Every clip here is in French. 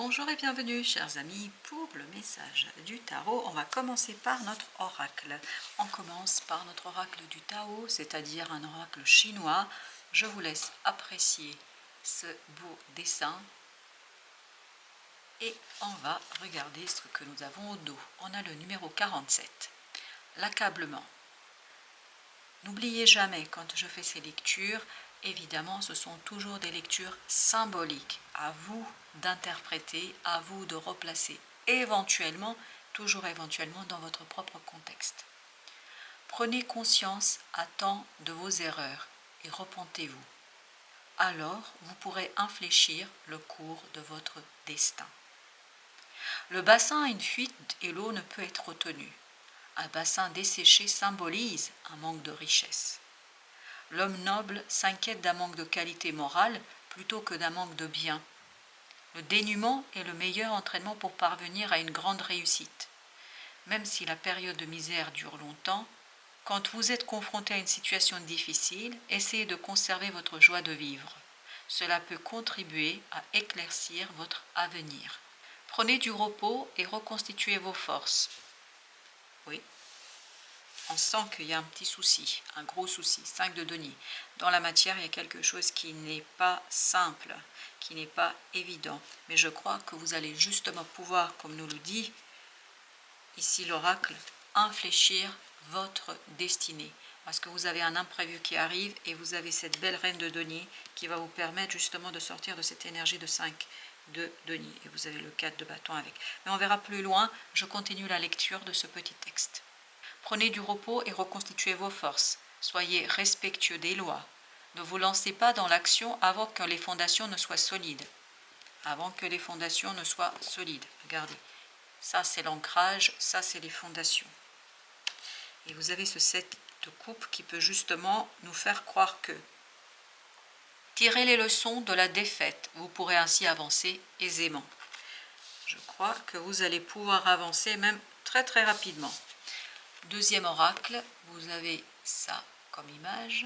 Bonjour et bienvenue chers amis pour le message du tarot. On va commencer par notre oracle. On commence par notre oracle du Tao, c'est-à-dire un oracle chinois. Je vous laisse apprécier ce beau dessin et on va regarder ce que nous avons au dos. On a le numéro 47, l'accablement. N'oubliez jamais, quand je fais ces lectures, évidemment, ce sont toujours des lectures symboliques. À vous d'interpréter, à vous de replacer éventuellement, toujours éventuellement, dans votre propre contexte. Prenez conscience à temps de vos erreurs et repentez-vous. Alors, vous pourrez infléchir le cours de votre destin. Le bassin a une fuite et l'eau ne peut être retenue. Un bassin desséché symbolise un manque de richesse. L'homme noble s'inquiète d'un manque de qualité morale plutôt que d'un manque de bien. Le dénuement est le meilleur entraînement pour parvenir à une grande réussite. Même si la période de misère dure longtemps, quand vous êtes confronté à une situation difficile, essayez de conserver votre joie de vivre. Cela peut contribuer à éclaircir votre avenir. Prenez du repos et reconstituez vos forces. Oui, on sent qu'il y a un petit souci, un gros souci, 5 de denier. Dans la matière, il y a quelque chose qui n'est pas simple, qui n'est pas évident. Mais je crois que vous allez justement pouvoir, comme nous le dit ici l'oracle, infléchir votre destinée. Parce que vous avez un imprévu qui arrive et vous avez cette belle reine de denier qui va vous permettre justement de sortir de cette énergie de 5 de denier. Et vous avez le 4 de bâton avec. Mais on verra plus loin, je continue la lecture de ce petit texte. Prenez du repos et reconstituez vos forces. Soyez respectueux des lois. Ne vous lancez pas dans l'action avant que les fondations ne soient solides. Avant que les fondations ne soient solides. Regardez, ça c'est l'ancrage, ça c'est les fondations. Et vous avez ce 7 de coupe qui peut justement nous faire croire que tirez les leçons de la défaite. Vous pourrez ainsi avancer aisément. Je crois que vous allez pouvoir avancer même très très rapidement. Deuxième oracle, vous avez ça comme image.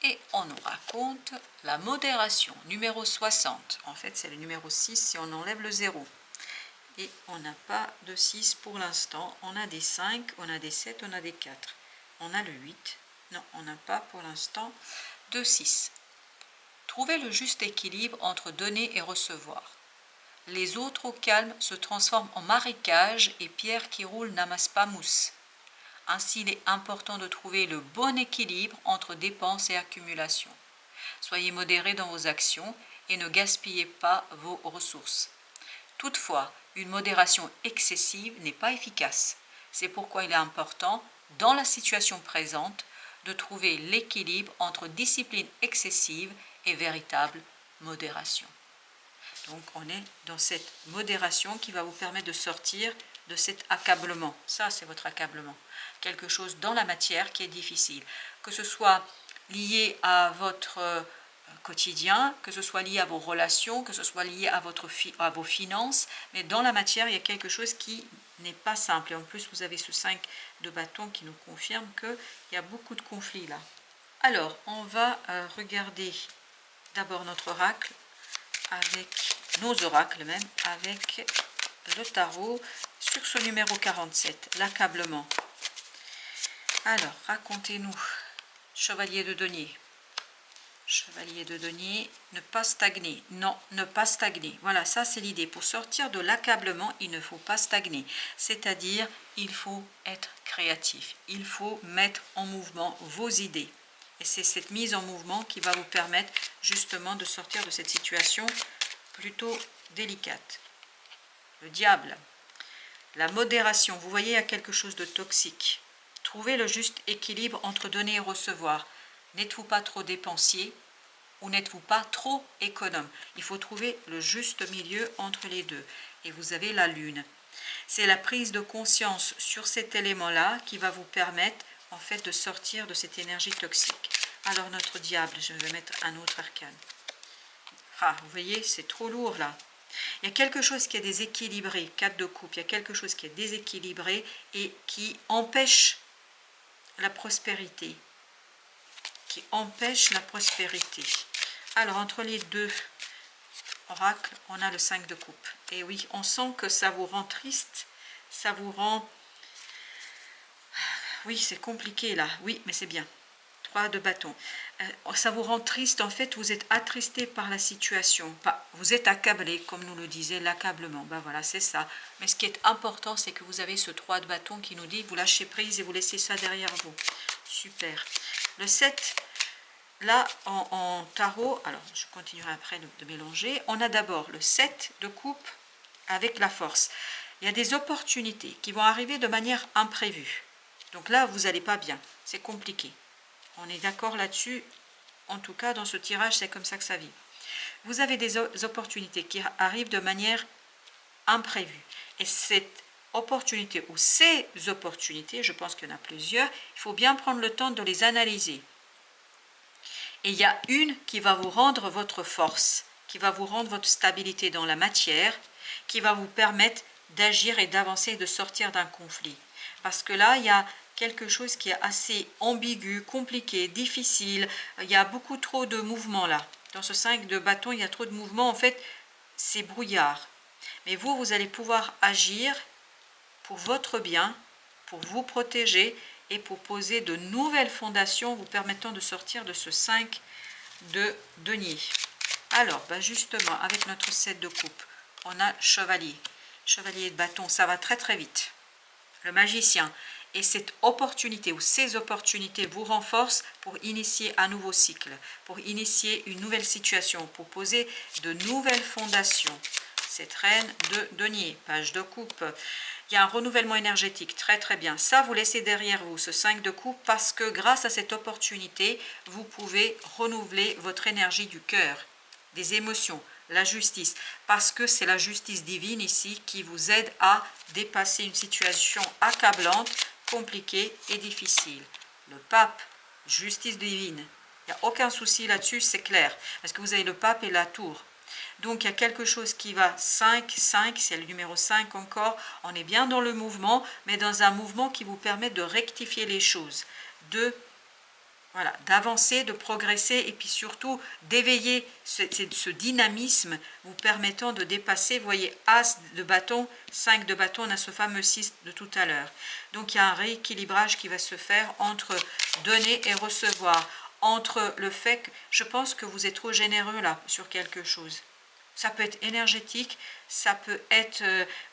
Et on nous raconte la modération, numéro 60. En fait, c'est le numéro 6 si on enlève le 0. Et on n'a pas de 6 pour l'instant. On a des 5, on a des 7, on a des 4. On a le 8. Non, on n'a pas pour l'instant de 6. Trouvez le juste équilibre entre donner et recevoir. Les autres au calme se transforment en marécage et pierre qui roule n'amasse pas mousse. Ainsi, il est important de trouver le bon équilibre entre dépenses et accumulation. Soyez modérés dans vos actions et ne gaspillez pas vos ressources. Toutefois, une modération excessive n'est pas efficace. C'est pourquoi il est important, dans la situation présente, de trouver l'équilibre entre discipline excessive et véritable modération. Donc on est dans cette modération qui va vous permettre de sortir de cet accablement. Ça, c'est votre accablement. Quelque chose dans la matière qui est difficile. Que ce soit lié à votre quotidien, que ce soit lié à vos relations, que ce soit lié à vos finances, mais dans la matière, il y a quelque chose qui n'est pas simple. Et en plus, vous avez ce 5 de bâton qui nous confirme qu'il y a beaucoup de conflits là. Alors, on va regarder d'abord notre oracle, avec nos oracles même, avec le tarot sur ce numéro 47, l'accablement. Alors, racontez-nous, chevalier de denier. Chevalier de denier, ne pas stagner. Non, ne pas stagner. Voilà, ça c'est l'idée. Pour sortir de l'accablement, il ne faut pas stagner. C'est-à-dire, il faut être créatif. Il faut mettre en mouvement vos idées. Et c'est cette mise en mouvement qui va vous permettre justement de sortir de cette situation plutôt délicate. Le diable. La modération. Vous voyez, il y a quelque chose de toxique. Trouvez le juste équilibre entre donner et recevoir. N'êtes-vous pas trop dépensier ou n'êtes-vous pas trop économe? Il faut trouver le juste milieu entre les deux. Et vous avez la lune. C'est la prise de conscience sur cet élément-là qui va vous permettre en fait de sortir de cette énergie toxique. Alors notre diable, je vais mettre un autre arcane. Ah, vous voyez, c'est trop lourd là. Il y a quelque chose qui est déséquilibré, 4 de coupe, il y a quelque chose qui est déséquilibré et qui empêche la prospérité. Alors entre les deux, oracle, on a le 5 de coupe. Et oui, on sent que ça vous rend triste, ça vous rend... Oui, c'est compliqué là, oui, mais c'est bien. 3 de bâton. Ça vous rend triste, en fait, vous êtes attristé par la situation. Vous êtes accablé, comme nous le disait l'accablement. Ben voilà, c'est ça. Mais ce qui est important, c'est que vous avez ce 3 de bâton qui nous dit, vous lâchez prise et vous laissez ça derrière vous. Super. Le 7, là, en tarot, alors je continuerai après de mélanger. On a d'abord le 7 de coupe avec la force. Il y a des opportunités qui vont arriver de manière imprévue. Donc là, vous n'allez pas bien. C'est compliqué. On est d'accord là-dessus. En tout cas, dans ce tirage, c'est comme ça que ça vit. Vous avez des opportunités qui arrivent de manière imprévue. Et cette opportunité ou ces opportunités, je pense qu'il y en a plusieurs, il faut bien prendre le temps de les analyser. Et il y a une qui va vous rendre votre force, qui va vous rendre votre stabilité dans la matière, qui va vous permettre d'agir et d'avancer et de sortir d'un conflit. Parce que là, il y a quelque chose qui est assez ambigu, compliqué, difficile. Il y a beaucoup trop de mouvements là. Dans ce 5 de bâton, il y a trop de mouvements. En fait, c'est brouillard. Mais vous, vous allez pouvoir agir pour votre bien, pour vous protéger et pour poser de nouvelles fondations vous permettant de sortir de ce 5 de denier. Alors, ben justement, avec notre 7 de coupe, on a chevalier. Chevalier de bâton, ça va très très vite. Le magicien. Et cette opportunité ou ces opportunités vous renforcent pour initier un nouveau cycle, pour initier une nouvelle situation, pour poser de nouvelles fondations. Cette reine de denier, page de coupe. Il y a un renouvellement énergétique, très très bien. Ça, vous laissez derrière vous ce 5 de coupe parce que grâce à cette opportunité, vous pouvez renouveler votre énergie du cœur, des émotions, la justice. Parce que c'est la justice divine ici qui vous aide à dépasser une situation accablante, compliquée et difficile. Le pape, justice divine. Il n'y a aucun souci là-dessus, c'est clair. Parce que vous avez le pape et la tour. Donc il y a quelque chose qui va 5, 5, c'est le numéro 5 encore. On est bien dans le mouvement, mais dans un mouvement qui vous permet de rectifier les choses, d'avancer, de progresser et puis surtout d'éveiller ce dynamisme vous permettant de dépasser, vous voyez, As de bâton, 5 de bâton, on a ce fameux 6 de tout à l'heure. Donc il y a un rééquilibrage qui va se faire entre donner et recevoir, entre le fait que je pense que vous êtes trop généreux là sur quelque chose. Ça peut être énergétique, ça peut être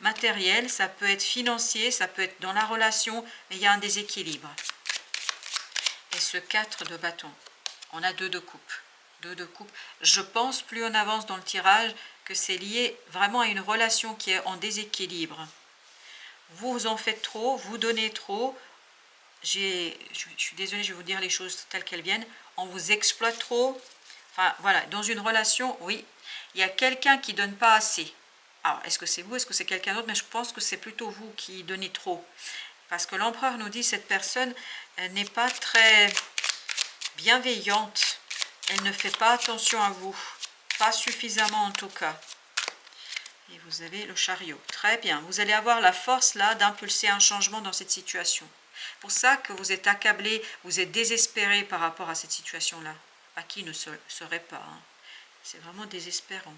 matériel, ça peut être financier, ça peut être dans la relation, mais il y a un déséquilibre. Et ce 4 de bâton, on a 2 de coupe. 2 de coupe. Je pense, plus on avance dans le tirage, que c'est lié vraiment à une relation qui est en déséquilibre. Vous en faites trop, vous donnez trop. Je suis désolée, je vais vous dire les choses telles qu'elles viennent. On vous exploite trop. Enfin, voilà, dans une relation, oui, il y a quelqu'un qui ne donne pas assez. Alors, est-ce que c'est vous, est-ce que c'est quelqu'un d'autre? Mais je pense que c'est plutôt vous qui donnez trop. Parce que l'empereur nous dit, cette personne n'est pas très bienveillante. Elle ne fait pas attention à vous. Pas suffisamment en tout cas. Et vous avez le chariot. Très bien. Vous allez avoir la force là d'impulser un changement dans cette situation. C'est pour ça que vous êtes accablé, vous êtes désespéré par rapport à cette situation-là. À qui ne serait pas. Hein. C'est vraiment désespérant.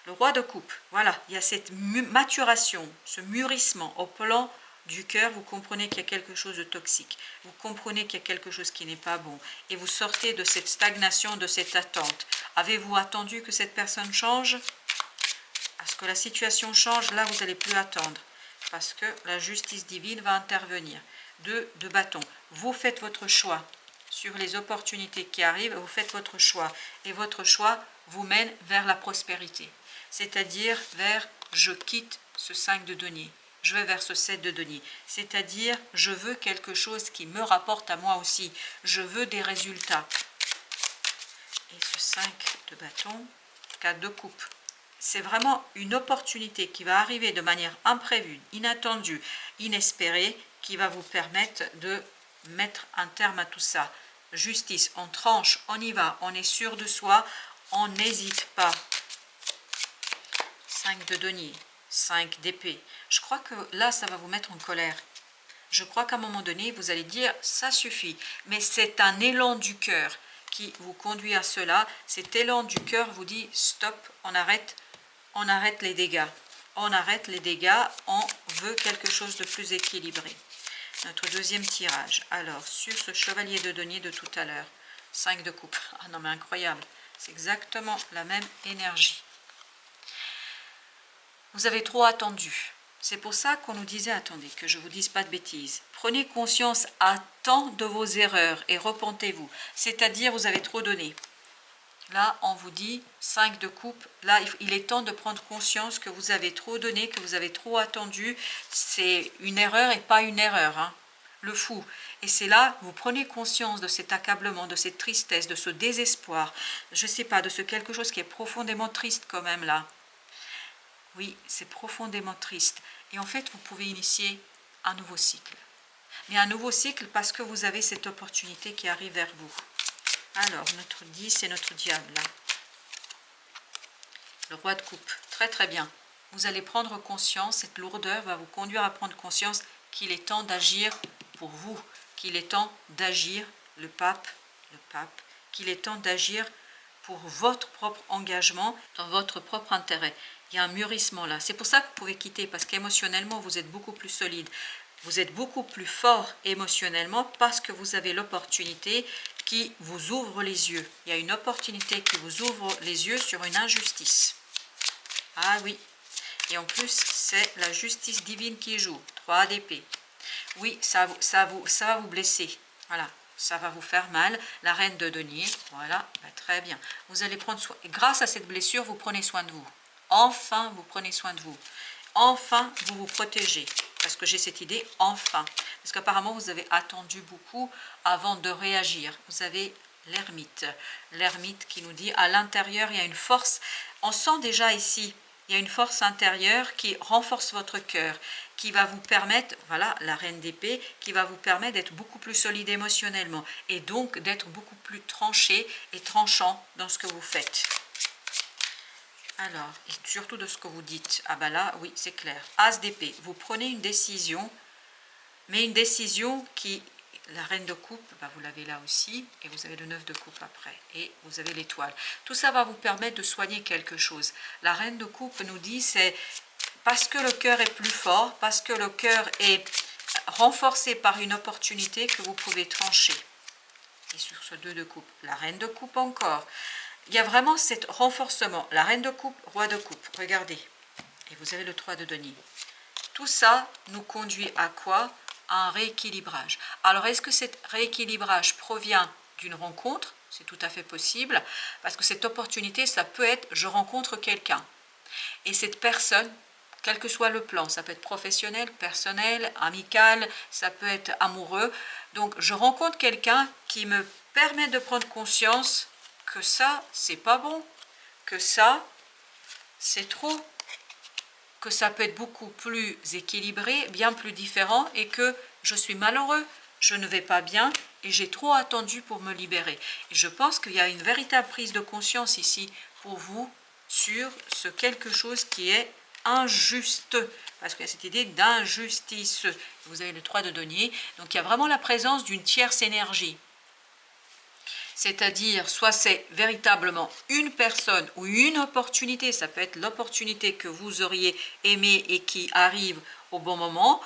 Le roi de coupe. Voilà. Il y a cette maturation, ce mûrissement au plan du cœur, vous comprenez qu'il y a quelque chose de toxique, vous comprenez qu'il y a quelque chose qui n'est pas bon, et vous sortez de cette stagnation, de cette attente. Avez-vous attendu que cette personne change? Parce que la situation change, là vous n'allez plus attendre, parce que la justice divine va intervenir. 2 de bâton, vous faites votre choix sur les opportunités qui arrivent, vous faites votre choix, et votre choix vous mène vers la prospérité, c'est-à-dire vers je quitte ce 5 de denier. Je vais vers ce 7 de denier, c'est-à-dire je veux quelque chose qui me rapporte à moi aussi, je veux des résultats. Et ce 5 de bâton, 4 de coupe, c'est vraiment une opportunité qui va arriver de manière imprévue, inattendue, inespérée, qui va vous permettre de mettre un terme à tout ça. Justice, on tranche, on y va, on est sûr de soi, on n'hésite pas. 5 de denier. 5 d'épée. Je crois que là, ça va vous mettre en colère. Je crois qu'à un moment donné, vous allez dire, ça suffit. Mais c'est un élan du cœur qui vous conduit à cela. Cet élan du cœur vous dit, stop, on arrête, on arrête les dégâts. On arrête les dégâts, on veut quelque chose de plus équilibré. Notre deuxième tirage. Alors, sur ce chevalier de denier de tout à l'heure, 5 de coupe. Ah non mais incroyable, c'est exactement la même énergie. Vous avez trop attendu. C'est pour ça qu'on nous disait, attendez, que je ne vous dise pas de bêtises. Prenez conscience à temps de vos erreurs et repentez-vous. C'est-à-dire, vous avez trop donné. Là, on vous dit 5 de coupe. Là, il est temps de prendre conscience que vous avez trop donné, que vous avez trop attendu. C'est une erreur et pas une erreur, hein. Le fou. Et c'est là, vous prenez conscience de cet accablement, de cette tristesse, de ce désespoir. Je ne sais pas, de ce quelque chose qui est profondément triste quand même là. Oui, c'est profondément triste. Et en fait, vous pouvez initier un nouveau cycle. Mais un nouveau cycle parce que vous avez cette opportunité qui arrive vers vous. Alors, notre 10 et notre diable, là. Le roi de coupe, très très bien. Vous allez prendre conscience, cette lourdeur va vous conduire à prendre conscience qu'il est temps d'agir pour vous, qu'il est temps d'agir, le pape, qu'il est temps d'agir pour votre propre engagement, dans votre propre intérêt. Il y a un mûrissement là. C'est pour ça que vous pouvez quitter, parce qu'émotionnellement, vous êtes beaucoup plus solide. Vous êtes beaucoup plus fort émotionnellement parce que vous avez l'opportunité qui vous ouvre les yeux. Il y a une opportunité qui vous ouvre les yeux sur une injustice. Ah oui. Et en plus, c'est la justice divine qui joue. 3 d'épée. Oui, ça va vous blesser. Voilà. Ça va vous faire mal. La reine de denier. Voilà. Ben, très bien. Vous allez prendre soin. Et grâce à cette blessure, vous prenez soin de vous. Enfin, vous prenez soin de vous. Enfin, vous vous protégez. Parce que j'ai cette idée, enfin. Parce qu'apparemment, vous avez attendu beaucoup avant de réagir. Vous avez l'ermite. L'ermite qui nous dit, à l'intérieur, il y a une force. On sent déjà ici, il y a une force intérieure qui renforce votre cœur, qui va vous permettre, voilà, la reine d'épée, qui va vous permettre d'être beaucoup plus solide émotionnellement. Et donc, d'être beaucoup plus tranché et tranchant dans ce que vous faites. Alors, et surtout de ce que vous dites. Ah ben là, oui, c'est clair. As d'épée, vous prenez une décision, mais une décision qui, la reine de coupe, ben vous l'avez là aussi, et vous avez le 9 de coupe après, et vous avez l'étoile. Tout ça va vous permettre de soigner quelque chose. La reine de coupe nous dit, c'est parce que le cœur est plus fort, parce que le cœur est renforcé par une opportunité que vous pouvez trancher. Et sur ce 2 de coupe, la reine de coupe encore. Il y a vraiment cet renforcement. La reine de coupe, roi de coupe. Regardez. Et vous avez le 3 de denier. Tout ça nous conduit à quoi? À un rééquilibrage. Alors, est-ce que cet rééquilibrage provient d'une rencontre? C'est tout à fait possible. Parce que cette opportunité, ça peut être, je rencontre quelqu'un. Et cette personne, quel que soit le plan, ça peut être professionnel, personnel, amical, ça peut être amoureux. Donc, je rencontre quelqu'un qui me permet de prendre conscience que ça, c'est pas bon, que ça, c'est trop, que ça peut être beaucoup plus équilibré, bien plus différent, et que je suis malheureux, je ne vais pas bien, et j'ai trop attendu pour me libérer. Et je pense qu'il y a une véritable prise de conscience ici pour vous sur ce quelque chose qui est injuste, parce qu'il y a cette idée d'injustice. Vous avez le 3 de denier, donc il y a vraiment la présence d'une tierce énergie. C'est-à-dire, soit c'est véritablement une personne ou une opportunité, ça peut être l'opportunité que vous auriez aimée et qui arrive au bon moment.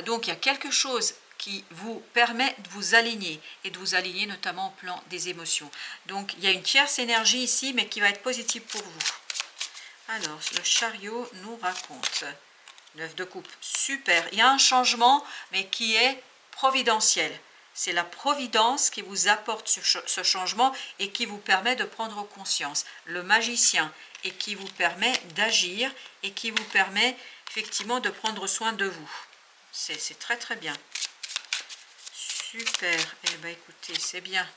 Donc, il y a quelque chose qui vous permet de vous aligner, et de vous aligner notamment au plan des émotions. Donc, il y a une tierce énergie ici, mais qui va être positive pour vous. Alors, le chariot nous raconte. 9 de coupe, super. Il y a un changement, mais qui est providentiel. C'est la providence qui vous apporte ce changement et qui vous permet de prendre conscience. Le magicien, et qui vous permet d'agir et qui vous permet effectivement de prendre soin de vous. C'est très très bien. Super. Eh bien écoutez, c'est bien.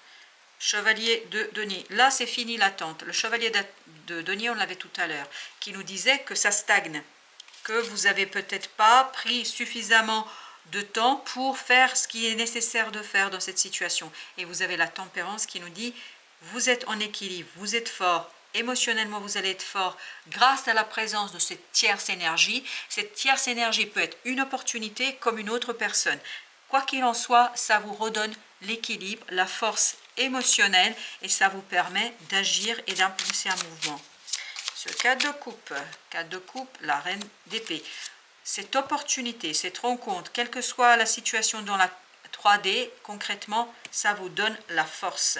Chevalier de denier. Là, c'est fini l'attente. Le chevalier de denier, on l'avait tout à l'heure, qui nous disait que ça stagne, que vous n'avez peut-être pas pris suffisamment de temps pour faire ce qui est nécessaire de faire dans cette situation. Et vous avez la tempérance qui nous dit, vous êtes en équilibre, vous êtes fort, émotionnellement vous allez être fort grâce à la présence de cette tierce énergie. Cette tierce énergie peut être une opportunité comme une autre personne. Quoi qu'il en soit, ça vous redonne l'équilibre, la force émotionnelle, et ça vous permet d'agir et d'impulser un mouvement. ce 4 de coupe, la reine d'épée. Cette opportunité, cette rencontre, quelle que soit la situation dans la 3D, concrètement, ça vous donne la force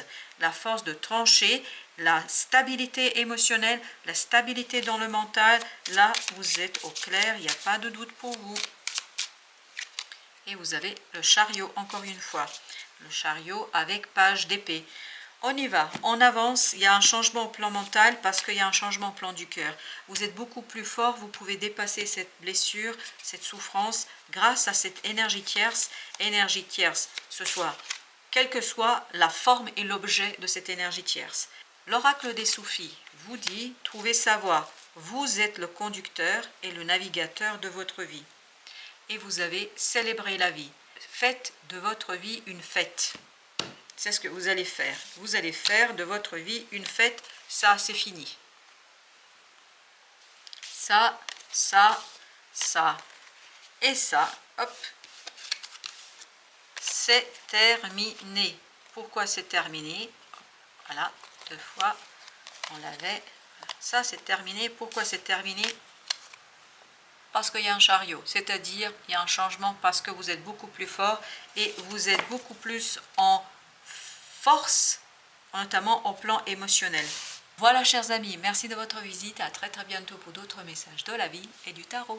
de trancher, la stabilité émotionnelle, la stabilité dans le mental. Là, vous êtes au clair, il n'y a pas de doute pour vous. Et vous avez le chariot, encore une fois. Le chariot avec page d'épée. On y va, on avance, il y a un changement au plan mental parce qu'il y a un changement au plan du cœur. Vous êtes beaucoup plus fort, vous pouvez dépasser cette blessure, cette souffrance grâce à cette énergie tierce. Énergie tierce, ce soit, quelle que soit la forme et l'objet de cette énergie tierce. L'oracle des soufis vous dit, trouvez sa voie. Vous êtes le conducteur et le navigateur de votre vie. Et vous avez célébré la vie. Faites de votre vie une fête. C'est ce que vous allez faire. Vous allez faire de votre vie une fête. Ça, c'est fini. Ça, ça, ça. Et ça, hop. C'est terminé. Pourquoi c'est terminé? Voilà, 2 fois. On l'avait. Ça, c'est terminé. Pourquoi c'est terminé? Parce qu'il y a un chariot. C'est-à-dire, il y a un changement parce que vous êtes beaucoup plus fort et vous êtes beaucoup plus en force, notamment au plan émotionnel. Voilà, chers amis, merci de votre visite. À très bientôt pour d'autres messages de la vie et du tarot.